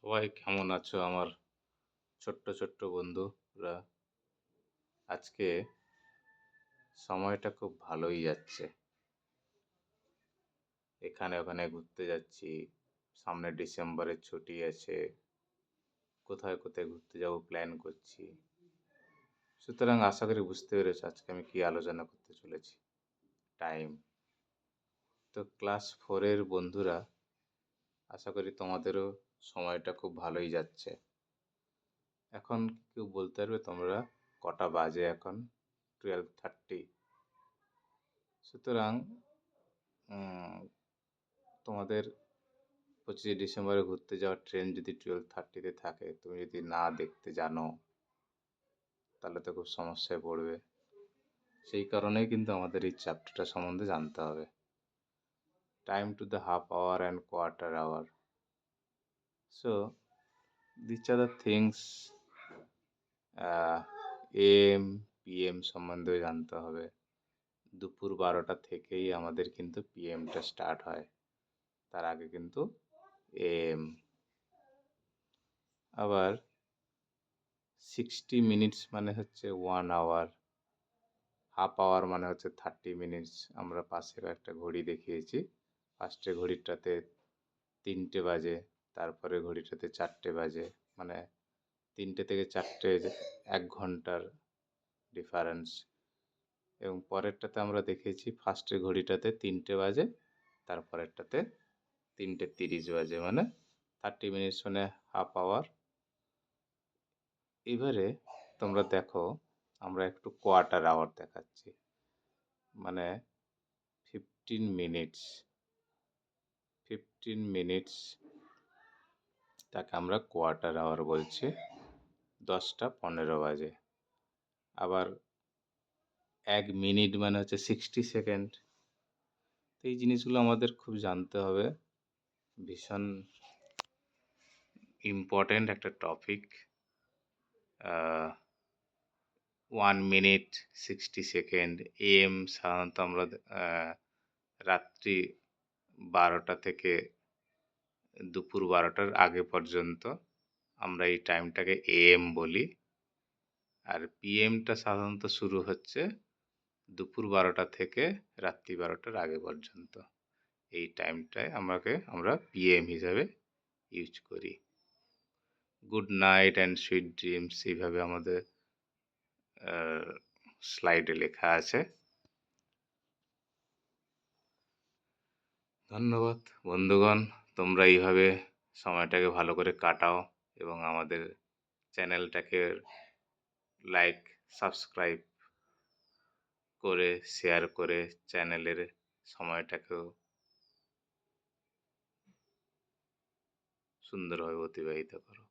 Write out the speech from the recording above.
সবাই কেমন আছো আমার ছোট্ট ছোট্ট বন্ধুরা? আজকে সময়টা খুব ভালোই যাচ্ছে। এখানে ওখানে ঘুরতে যাচ্ছি। সামনে ডিসেম্বরের ছুটি আছে। কোথায় কোথায় ঘুরতে যাব প্ল্যান করছি। সুতরাং আশা করি বুঝতে পেরেছো আজকে আমি কি আলোচনা করতে চলেছি। টাইম। তো ক্লাস 4 এর বন্ধুরা, আশা করি তোমাদেরও সময়টা খুব ভালোই যাচ্ছে। এখন কেউ বলতে পারবে তোমরা কটা বাজে এখন? 12:30। সুতরাং তোমাদের 25শে ডিসেম্বরে ঘুরতে যাওয়ার ট্রেন যদি 12:30-তে থাকে, তুমি যদি না দেখতে জানো, তাহলে তো খুব সমস্যায় পড়বে। সেই কারণেই কিন্তু আমাদের এই চ্যাপ্টারটা সম্বন্ধে জানতে হবে। Time to the half hour and quarter hour. So this are the things. AM PM সম্বন্ধেও জানতে হবে। দুপুর 12টা থেকেই আমাদের কিন্তু পিএমটা স্টার্ট হয়, তার আগে কিন্তু এম। আবার 60 মিনিটস মানে হচ্ছে 1 আওয়ার, হাফ আওয়ার মানে হচ্ছে 30 মিনিটস। আমরা পাশের একটা ঘড়ি দেখিয়েছি। ফার্স্টে ঘড়িটাতে 3টে বাজে, তারপরে ঘড়িটাতে 4টে বাজে, মানে 3টে থেকে 4টে 1 ঘন্টার ডিফারেন্স। এবং পরেরটাতে আমরা দেখেছি ফার্স্টের ঘড়িটাতে 3টে বাজে, তারপরেরটাতে 3:30 বাজে, মানে 30 মিনিটস মানে হাফ আওয়ার। এবারে তোমরা দেখো, আমরা একটু কোয়ার্টার আওয়ার দেখাচ্ছি, মানে 15 মিনিটস। 15 মিনিটস তাকে আমরা কোয়ার্টার আওয়ার বলছি। 10টা 15 বাজে। আবার 1 মিনিট মানে হচ্ছে 60 সেকেন্ড। তো এই জিনিসগুলো আমাদের খুব জানতে হবে। ভীষণ ইম্পর্ট্যান্ট একটা টপিক। 1 minute 60 second. এম সাধারণত আমরা রাত্রি 12টা থেকে দুপুর 12টার আগে পর্যন্ত আমরা এই টাইমটাকে এএম বলি। আর পিএমটা সাধারণত শুরু হচ্ছে দুপুর 12টা থেকে রাত্রি 12টার আগে পর্যন্ত। এই টাইমটায় আমরা পিএম হিসাবে ইউজ করি। Good night and sweet dreams, এইভাবে আমাদের স্লাইডে লেখা আছে। ধন্যবাদ বন্ধুগণ, তোমরা এইভাবে সময়টাকে ভালো করে কাটাও এবং আমাদের চ্যানেলটাকে লাইক, সাবস্ক্রাইব করে, শেয়ার করে চ্যানেলের সময়টাকেও সুন্দরভাবে অতিবাহিত করো।